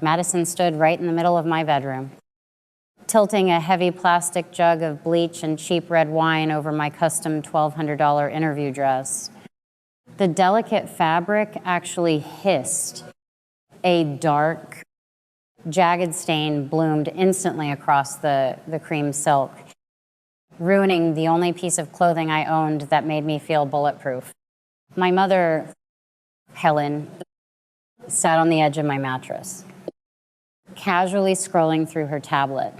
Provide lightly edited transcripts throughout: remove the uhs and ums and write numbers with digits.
Madison stood right in the middle of my bedroom, tilting a heavy plastic jug of bleach and cheap red wine over my custom $1,200 interview dress. The delicate fabric actually hissed. A dark, jagged stain bloomed instantly across the cream silk, ruining the only piece of clothing I owned that made me feel bulletproof. My mother, Helen, sat on the edge of my mattress, casually scrolling through her tablet.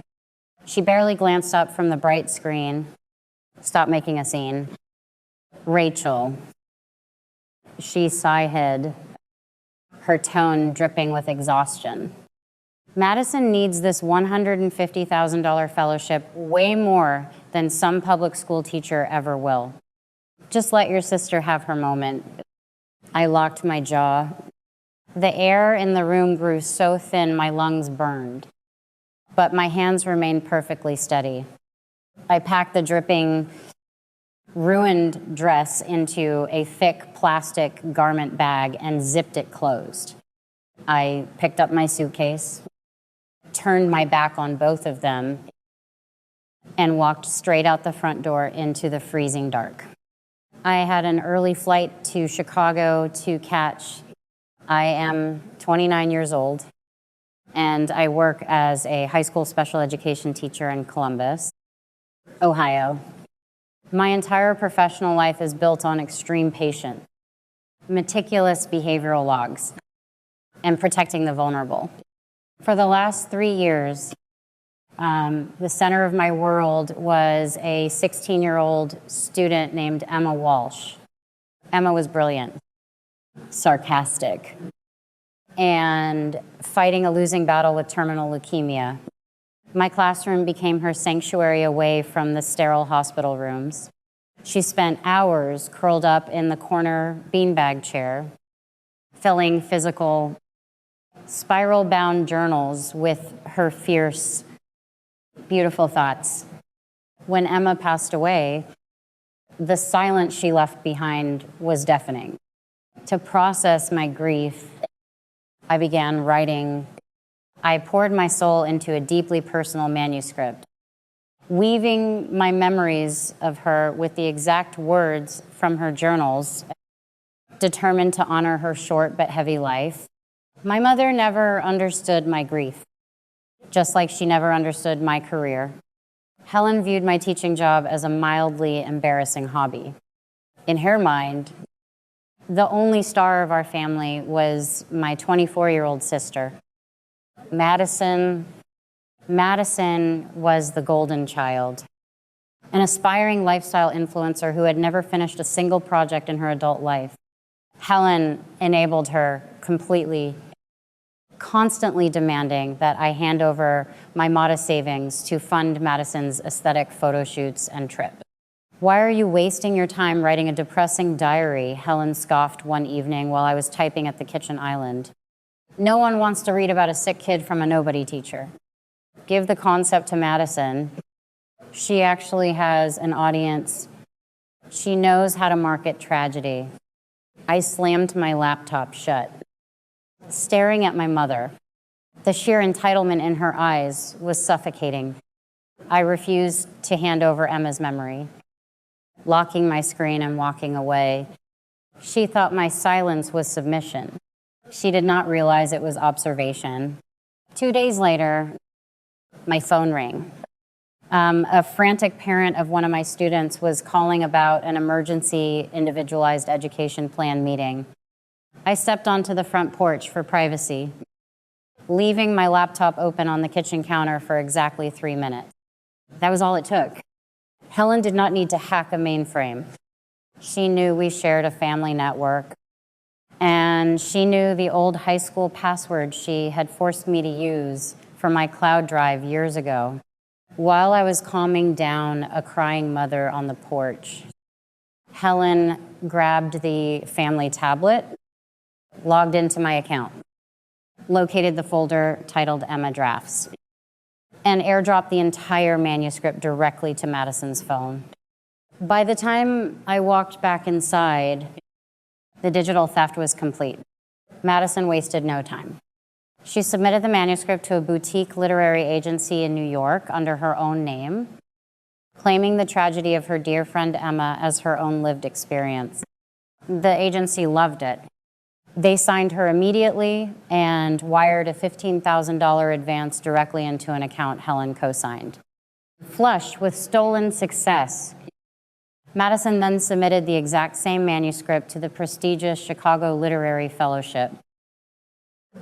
She barely glanced up from the bright screen. Stop making a scene. Rachel. She sighed, her tone dripping with exhaustion. Madison needs this $150,000 fellowship way more than some public school teacher ever will. Just let your sister have her moment. I locked my jaw. The air in the room grew so thin my lungs burned, but my hands remained perfectly steady. I packed the dripping, ruined dress into a thick plastic garment bag and zipped it closed. I picked up my suitcase, turned my back on both of them, and walked straight out the front door into the freezing dark. I had an early flight to Chicago to catch. I am 29 years old, and I work as a high school special education teacher in Columbus, Ohio. My entire professional life is built on extreme patience, meticulous behavioral logs, and protecting the vulnerable. For the last 3 years, the center of my world was a 16-year-old student named Emma Walsh. Emma was brilliant, sarcastic, and fighting a losing battle with terminal leukemia. My classroom became her sanctuary away from the sterile hospital rooms. She spent hours curled up in the corner beanbag chair, filling physical, spiral-bound journals with her fierce, beautiful thoughts. When Emma passed away, the silence she left behind was deafening. To process my grief, I began writing. I poured my soul into a deeply personal manuscript, weaving my memories of her with the exact words from her journals, determined to honor her short but heavy life. My mother never understood my grief, just like she never understood my career. Helen viewed my teaching job as a mildly embarrassing hobby. In her mind, the only star of our family was my 24-year-old sister. Madison was the golden child, an aspiring lifestyle influencer who had never finished a single project in her adult life. Helen enabled her completely, constantly demanding that I hand over my modest savings to fund Madison's aesthetic photo shoots and trip. "Why are you wasting your time writing a depressing diary?" Helen scoffed one evening while I was typing at the kitchen island. "No one wants to read about a sick kid from a nobody teacher. Give the concept to Madison. She actually has an audience. She knows how to market tragedy." I slammed my laptop shut, staring at my mother. The sheer entitlement in her eyes was suffocating. I refused to hand over Emma's memory, locking my screen and walking away. She thought my silence was submission. She did not realize it was observation. 2 days later, my phone rang. A frantic parent of one of my students was calling about an emergency individualized education plan meeting. I stepped onto the front porch for privacy, leaving my laptop open on the kitchen counter for exactly 3 minutes. That was all it took. Helen did not need to hack a mainframe. She knew we shared a family network, and she knew the old high school password she had forced me to use for my cloud drive years ago. While I was calming down a crying mother on the porch, Helen grabbed the family tablet, logged into my account, located the folder titled Emma Drafts, and airdropped the entire manuscript directly to Madison's phone. By the time I walked back inside, the digital theft was complete. Madison wasted no time. She submitted the manuscript to a boutique literary agency in New York under her own name, claiming the tragedy of her dear friend Emma as her own lived experience. The agency loved it. They signed her immediately and wired a $15,000 advance directly into an account Helen co-signed. Flushed with stolen success, Madison then submitted the exact same manuscript to the prestigious Chicago Literary Fellowship,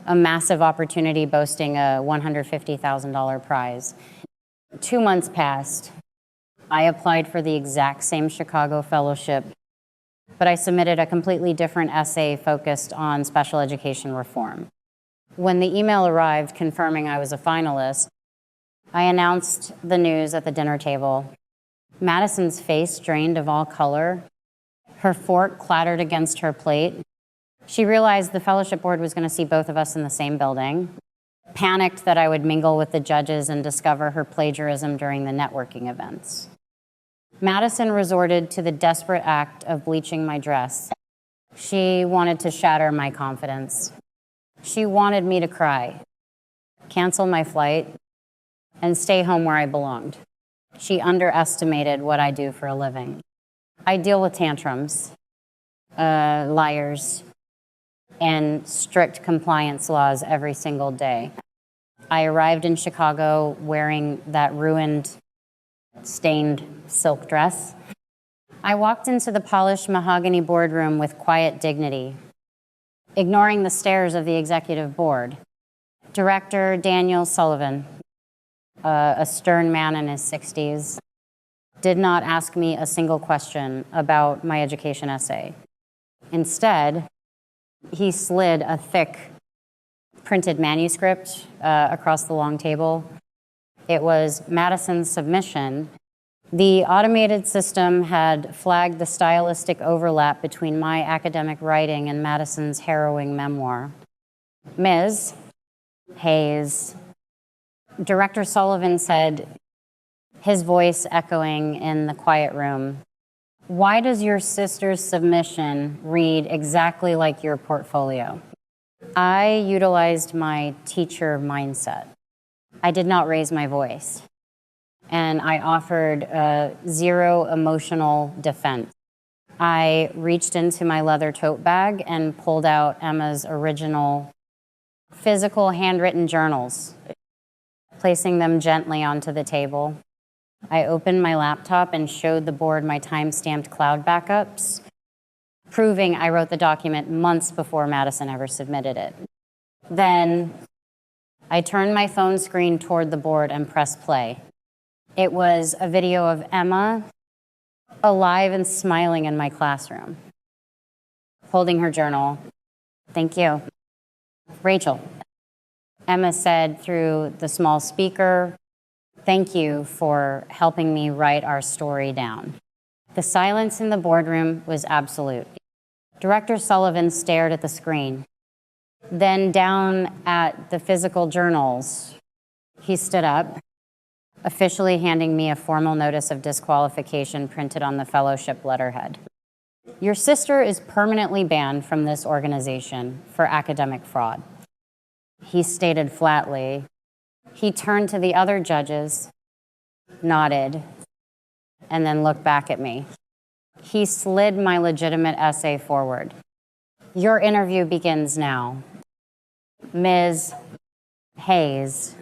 a massive opportunity boasting a $150,000 prize. 2 months passed. I applied for the exact same Chicago Fellowship, but I submitted a completely different essay focused on special education reform. When the email arrived confirming I was a finalist, I announced the news at the dinner table. Madison's face drained of all color. Her fork clattered against her plate. She realized the fellowship board was going to see both of us in the same building, panicked that I would mingle with the judges and discover her plagiarism during the networking events. Madison resorted to the desperate act of bleaching my dress. She wanted to shatter my confidence. She wanted me to cry, cancel my flight, and stay home where I belonged. She underestimated what I do for a living. I deal with tantrums, liars, and strict compliance laws every single day. I arrived in Chicago wearing that ruined, stained silk dress. I walked into the polished mahogany boardroom with quiet dignity, ignoring the stares of the executive board. Director Daniel Sullivan, a stern man in his 60s, did not ask me a single question about my education essay. Instead, he slid a thick printed manuscript across the long table. It was Madison's submission. The automated system had flagged the stylistic overlap between my academic writing and Madison's harrowing memoir. Ms. Hayes, Director Sullivan said, his voice echoing in the quiet room, "Why does your sister's submission read exactly like your portfolio?" I utilized my teacher mindset. I did not raise my voice, and I offered zero emotional defense. I reached into my leather tote bag and pulled out Emma's original physical handwritten journals, placing them gently onto the table. I opened my laptop and showed the board my time-stamped cloud backups, proving I wrote the document months before Madison ever submitted it. Then I turned my phone screen toward the board and pressed play. It was a video of Emma, alive and smiling in my classroom, holding her journal. "Thank you. Rachel," Emma said through the small speaker, "thank you for helping me write our story down." The silence in the boardroom was absolute. Director Sullivan stared at the screen, then down at the physical journals. He stood up, officially handing me a formal notice of disqualification printed on the fellowship letterhead. "Your sister is permanently banned from this organization for academic fraud," he stated flatly. He turned to the other judges, nodded, and then looked back at me. He slid my legitimate essay forward. "Your interview begins now. Ms. Hayes."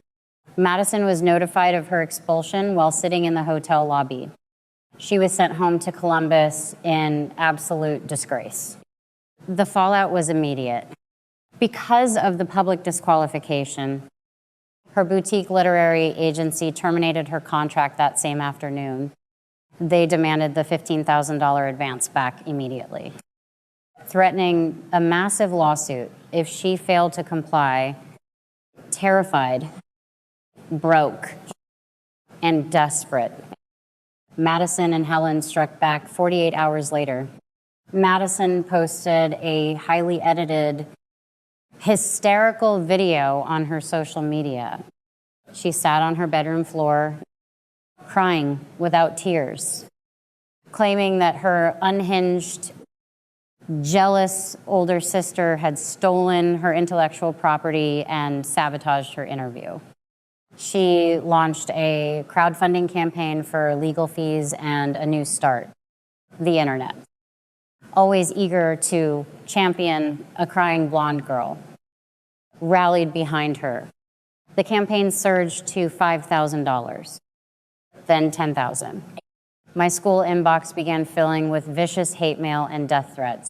Madison was notified of her expulsion while sitting in the hotel lobby. She was sent home to Columbus in absolute disgrace. The fallout was immediate. Because of the public disqualification, her boutique literary agency terminated her contract that same afternoon. They demanded the $15,000 advance back immediately, threatening a massive lawsuit if she failed to comply. Terrified, broke, and desperate, Madison and Helen struck back 48 hours later. Madison posted a highly edited, hysterical video on her social media. She sat on her bedroom floor, crying without tears, claiming that her unhinged jealous older sister had stolen her intellectual property and sabotaged her interview. She launched a crowdfunding campaign for legal fees and a new start, the internet. Always eager to champion a crying blonde girl, rallied behind her. The campaign surged to $5,000, then $10,000. My school inbox began filling with vicious hate mail and death threats.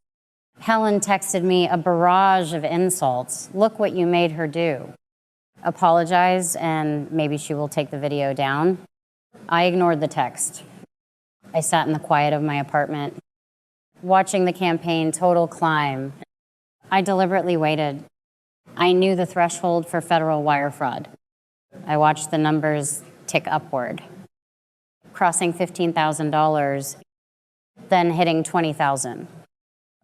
Helen texted me a barrage of insults. Look what you made her do. Apologize, and maybe she will take the video down. I ignored the text. I sat in the quiet of my apartment, watching the campaign total climb. I deliberately waited. I knew the threshold for federal wire fraud. I watched the numbers tick upward, crossing $15,000, then hitting $20,000.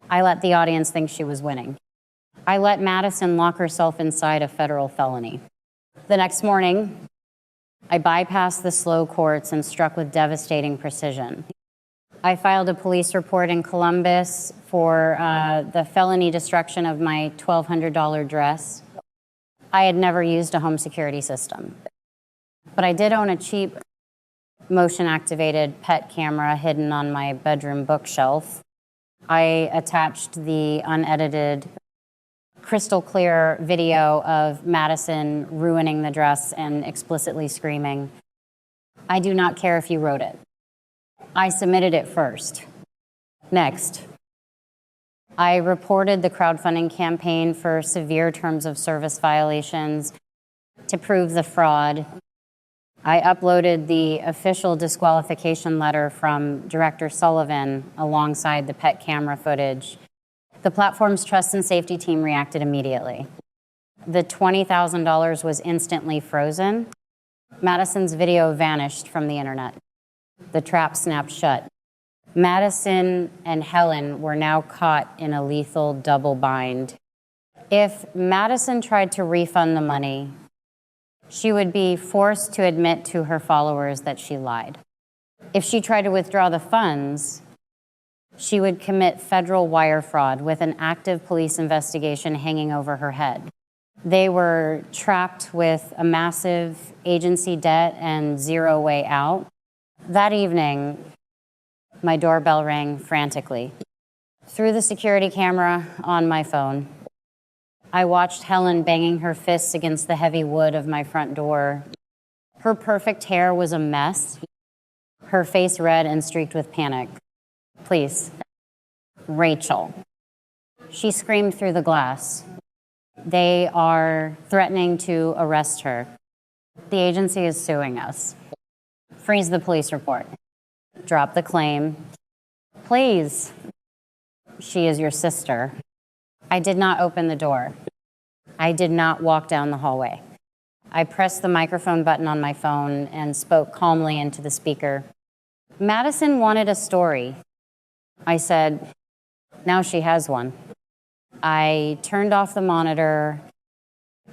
I let the audience think she was winning. I let Madison lock herself inside a federal felony. The next morning, I bypassed the slow courts and struck with devastating precision. I filed a police report in Columbus for the felony destruction of my $1,200 dress. I had never used a home security system, but I did own a cheap motion-activated pet camera hidden on my bedroom bookshelf. I attached the unedited, crystal clear video of Madison ruining the dress and explicitly screaming, "I do not care if you wrote it." I submitted it first. Next, I reported the crowdfunding campaign for severe terms of service violations to prove the fraud. I uploaded the official disqualification letter from Director Sullivan alongside the pet camera footage. The platform's trust and safety team reacted immediately. The $20,000 was instantly frozen. Madison's video vanished from the internet. The trap snapped shut. Madison and Helen were now caught in a lethal double bind. If Madison tried to refund the money, she would be forced to admit to her followers that she lied. If she tried to withdraw the funds, she would commit federal wire fraud with an active police investigation hanging over her head. They were trapped with a massive agency debt and zero way out. That evening, my doorbell rang frantically. Through the security camera on my phone, I watched Helen banging her fists against the heavy wood of my front door. Her perfect hair was a mess, her face red and streaked with panic. "Please, Rachel." She screamed through the glass. "They are threatening to arrest her. The agency is suing us. Freeze the police report. Drop the claim. Please. She is your sister." I did not open the door. I did not walk down the hallway. I pressed the microphone button on my phone and spoke calmly into the speaker. "Madison wanted a story." I said, "Now she has one." I turned off the monitor,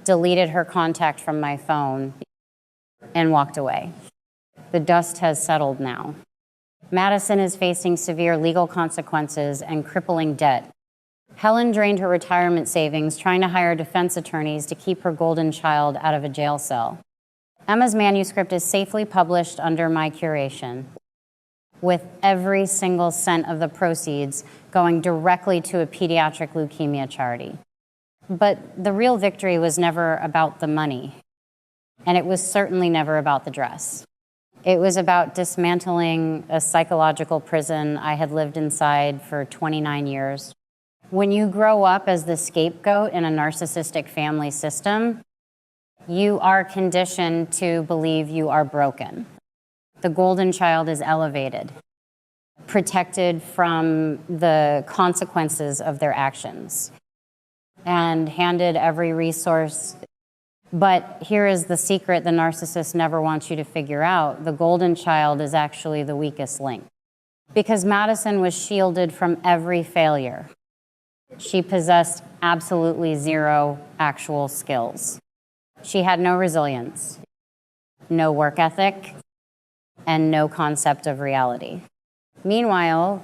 deleted her contact from my phone, and walked away. The dust has settled now. Madison is facing severe legal consequences and crippling debt. Helen drained her retirement savings trying to hire defense attorneys to keep her golden child out of a jail cell. Emma's manuscript is safely published under my curation, with every single cent of the proceeds going directly to a pediatric leukemia charity. But the real victory was never about the money, and it was certainly never about the dress. It was about dismantling a psychological prison I had lived inside for 29 years. When you grow up as the scapegoat in a narcissistic family system, you are conditioned to believe you are broken. The golden child is elevated, protected from the consequences of their actions, and handed every resource. But here is the secret the narcissist never wants you to figure out. The golden child is actually the weakest link. Because Madison was shielded from every failure, she possessed absolutely zero actual skills. She had no resilience, no work ethic, and no concept of reality. Meanwhile,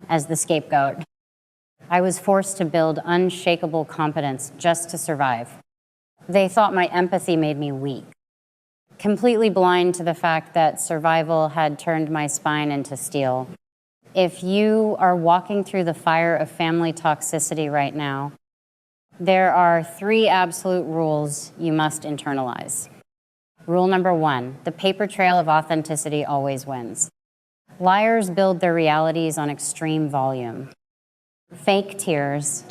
as the scapegoat, I was forced to build unshakable competence just to survive. They thought my empathy made me weak, completely blind to the fact that survival had turned my spine into steel. If you are walking through the fire of family toxicity right now, there are 3 absolute rules you must internalize. Rule number 1, the paper trail of authenticity always wins. Liars build their realities on extreme volume. Fake tears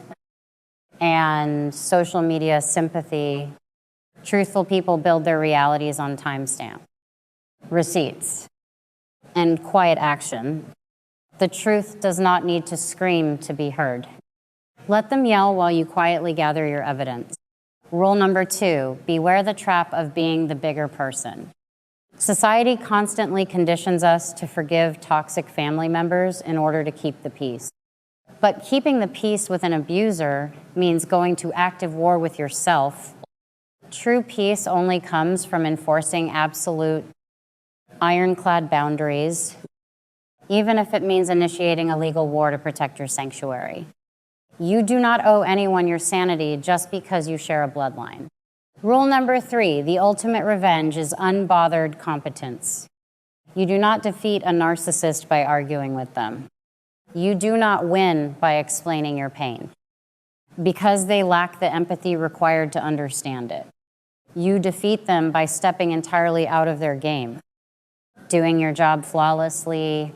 and social media sympathy. Truthful people build their realities on timestamp, receipts, and quiet action. The truth does not need to scream to be heard. Let them yell while you quietly gather your evidence. Rule number 2, beware the trap of being the bigger person. Society constantly conditions us to forgive toxic family members in order to keep the peace. But keeping the peace with an abuser means going to active war with yourself. True peace only comes from enforcing absolute ironclad boundaries, even if it means initiating a legal war to protect your sanctuary. You do not owe anyone your sanity just because you share a bloodline. Rule number 3, the ultimate revenge is unbothered competence. You do not defeat a narcissist by arguing with them. You do not win by explaining your pain, because they lack the empathy required to understand it. You defeat them by stepping entirely out of their game, doing your job flawlessly,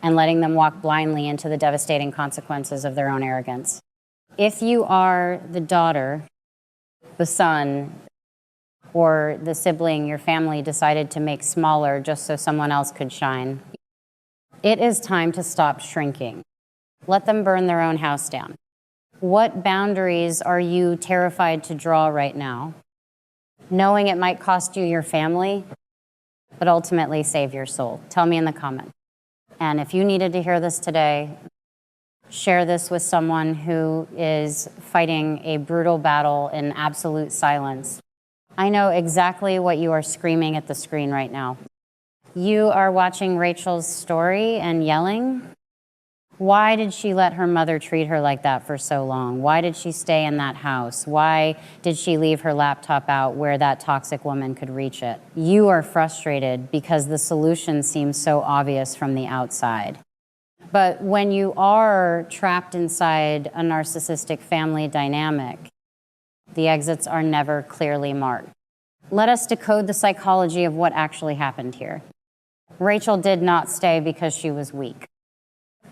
and letting them walk blindly into the devastating consequences of their own arrogance. If you are the daughter, the son, or the sibling your family decided to make smaller just so someone else could shine, it is time to stop shrinking. Let them burn their own house down. What boundaries are you terrified to draw right now, knowing it might cost you your family, but ultimately save your soul? Tell me in the comments. And if you needed to hear this today, share this with someone who is fighting a brutal battle in absolute silence. I know exactly what you are screaming at the screen right now. You are watching Rachel's story and yelling. Why did she let her mother treat her like that for so long? Why did she stay in that house? Why did she leave her laptop out where that toxic woman could reach it? You are frustrated because the solution seems so obvious from the outside. But when you are trapped inside a narcissistic family dynamic, the exits are never clearly marked. Let us decode the psychology of what actually happened here. Rachel did not stay because she was weak.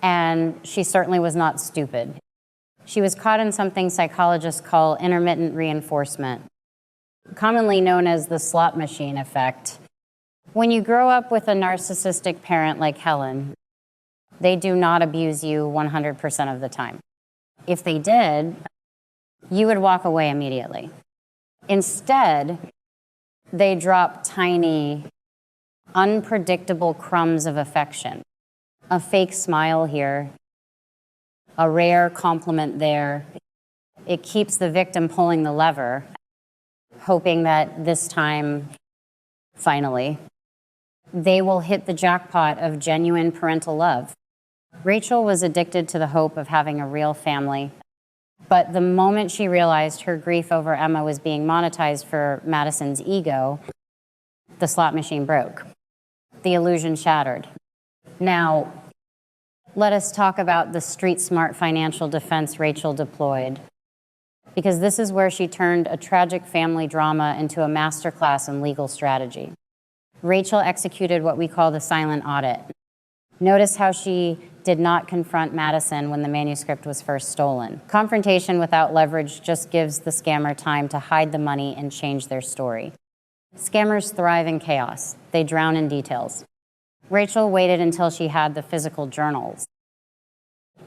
And she certainly was not stupid. She was caught in something psychologists call intermittent reinforcement, commonly known as the slot machine effect. When you grow up with a narcissistic parent like Helen, they do not abuse you 100% of the time. If they did, you would walk away immediately. Instead, they drop tiny, unpredictable crumbs of affection. A fake smile here, a rare compliment there. It keeps the victim pulling the lever, hoping that this time, finally, they will hit the jackpot of genuine parental love. Rachel was addicted to the hope of having a real family, but the moment she realized her grief over Emma was being monetized for Madison's ego, the slot machine broke. The illusion shattered. Now, let us talk about the street-smart financial defense Rachel deployed, because this is where she turned a tragic family drama into a masterclass in legal strategy. Rachel executed what we call the silent audit. Notice how she did not confront Madison when the manuscript was first stolen. Confrontation without leverage just gives the scammer time to hide the money and change their story. Scammers thrive in chaos. They drown in details. Rachel waited until she had the physical journals,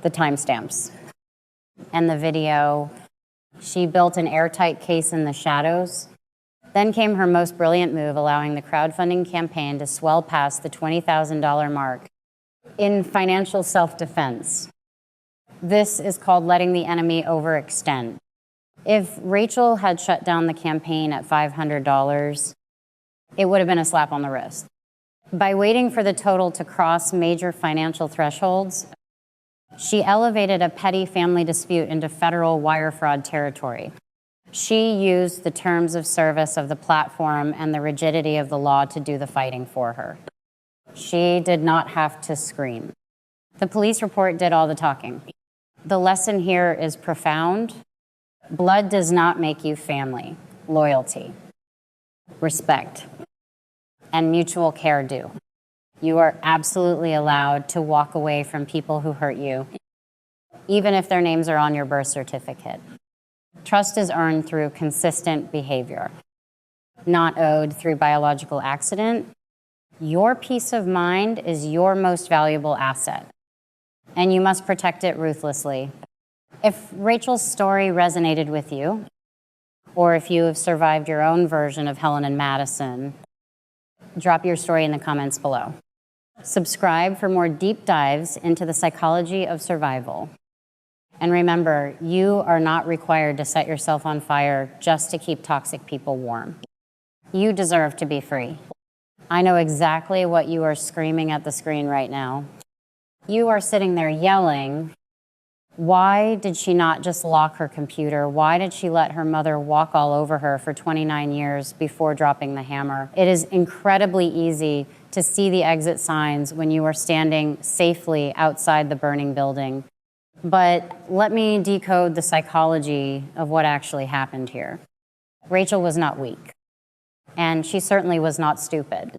the timestamps, and the video. She built an airtight case in the shadows. Then came her most brilliant move, allowing the crowdfunding campaign to swell past the $20,000 mark in financial self-defense. This is called letting the enemy overextend. If Rachel had shut down the campaign at $500, it would have been a slap on the wrist. By waiting for the total to cross major financial thresholds, She elevated a petty family dispute into federal wire fraud territory. She used the terms of service of the platform and the rigidity of the law to do the fighting for her. She did not have to scream. The police report did all the talking. The lesson here is profound. Blood does not make you family. Loyalty, respect, and mutual care do. You are absolutely allowed to walk away from people who hurt you, even if their names are on your birth certificate. Trust is earned through consistent behavior, not owed through biological accident. Your peace of mind is your most valuable asset, and you must protect it ruthlessly. If Rachel's story resonated with you, or if you have survived your own version of Helen and Madison, drop your story in the comments below. Subscribe for more deep dives into the psychology of survival. And remember, you are not required to set yourself on fire just to keep toxic people warm. You deserve to be free. I know exactly what you are screaming at the screen right now. You are sitting there yelling, why did she not just lock her computer? Why did she let her mother walk all over her for 29 years before dropping the hammer? It is incredibly easy to see the exit signs when you are standing safely outside the burning building. But let me decode the psychology of what actually happened here. Rachel was not weak, and she certainly was not stupid.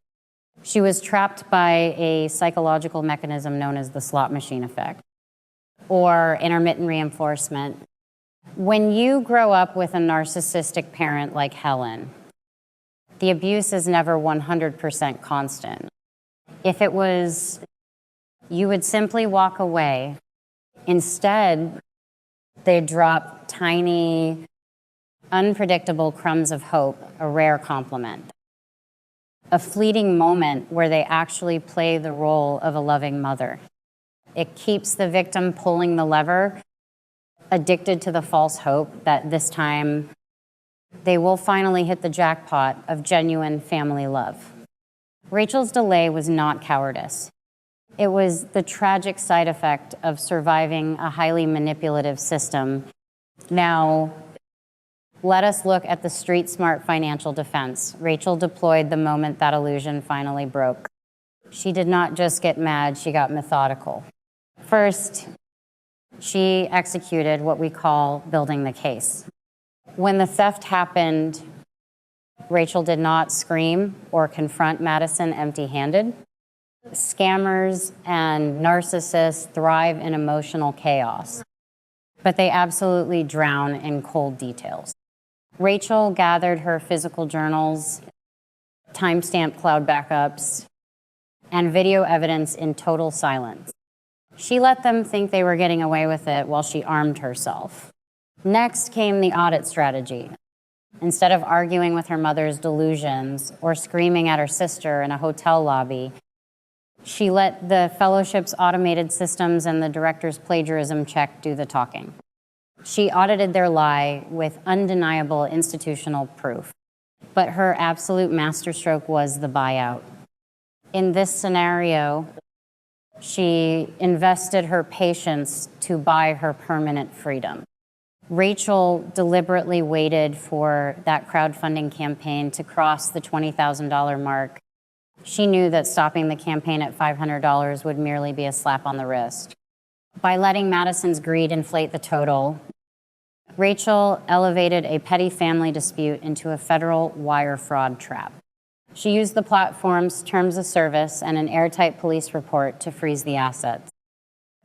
She was trapped by a psychological mechanism known as the slot machine effect, or intermittent reinforcement. When you grow up with a narcissistic parent like Helen, the abuse is never 100% constant. If it was, you would simply walk away. Instead, they drop tiny, unpredictable crumbs of hope, a rare compliment. A fleeting moment where they actually play the role of a loving mother. It keeps the victim pulling the lever, addicted to the false hope that this time they will finally hit the jackpot of genuine family love. Rachel's delay was not cowardice. It was the tragic side effect of surviving a highly manipulative system. Now, let us look at the street-smart financial defense Rachel deployed the moment that illusion finally broke. She did not just get mad, she got methodical. First, she executed what we call building the case. When the theft happened, Rachel did not scream or confront Madison empty-handed. Scammers and narcissists thrive in emotional chaos, but they absolutely drown in cold details. Rachel gathered her physical journals, timestamped cloud backups, and video evidence in total silence. She let them think they were getting away with it while she armed herself. Next came the audit strategy. Instead of arguing with her mother's delusions or screaming at her sister in a hotel lobby, she let the fellowship's automated systems and the director's plagiarism check do the talking. She audited their lie with undeniable institutional proof. But her absolute masterstroke was the buyout. In this scenario, she invested her patience to buy her permanent freedom. Rachel deliberately waited for that crowdfunding campaign to cross the $20,000 mark. She knew that stopping the campaign at $500 would merely be a slap on the wrist. By letting Madison's greed inflate the total, Rachel elevated a petty family dispute into a federal wire fraud trap. She used the platform's terms of service and an airtight police report to freeze the assets.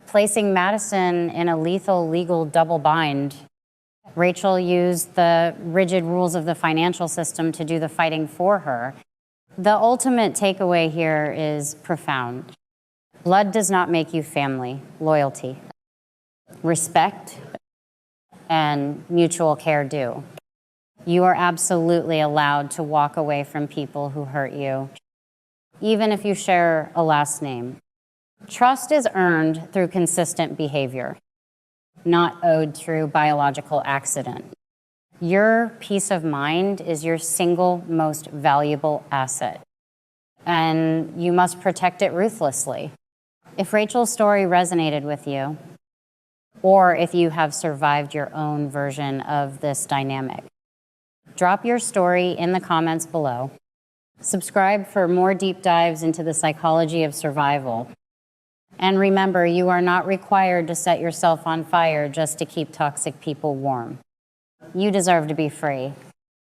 Placing Madison in a lethal legal double bind, Rachel used the rigid rules of the financial system to do the fighting for her. The ultimate takeaway here is profound. Blood does not make you family. Loyalty, respect, and mutual care do. You are absolutely allowed to walk away from people who hurt you, even if you share a last name. Trust is earned through consistent behavior, not owed through biological accident. Your peace of mind is your single most valuable asset, and you must protect it ruthlessly. If Rachel's story resonated with you, or if you have survived your own version of this dynamic. Drop your story in the comments below. Subscribe for more deep dives into the psychology of survival. And remember, you are not required to set yourself on fire just to keep toxic people warm. You deserve to be free.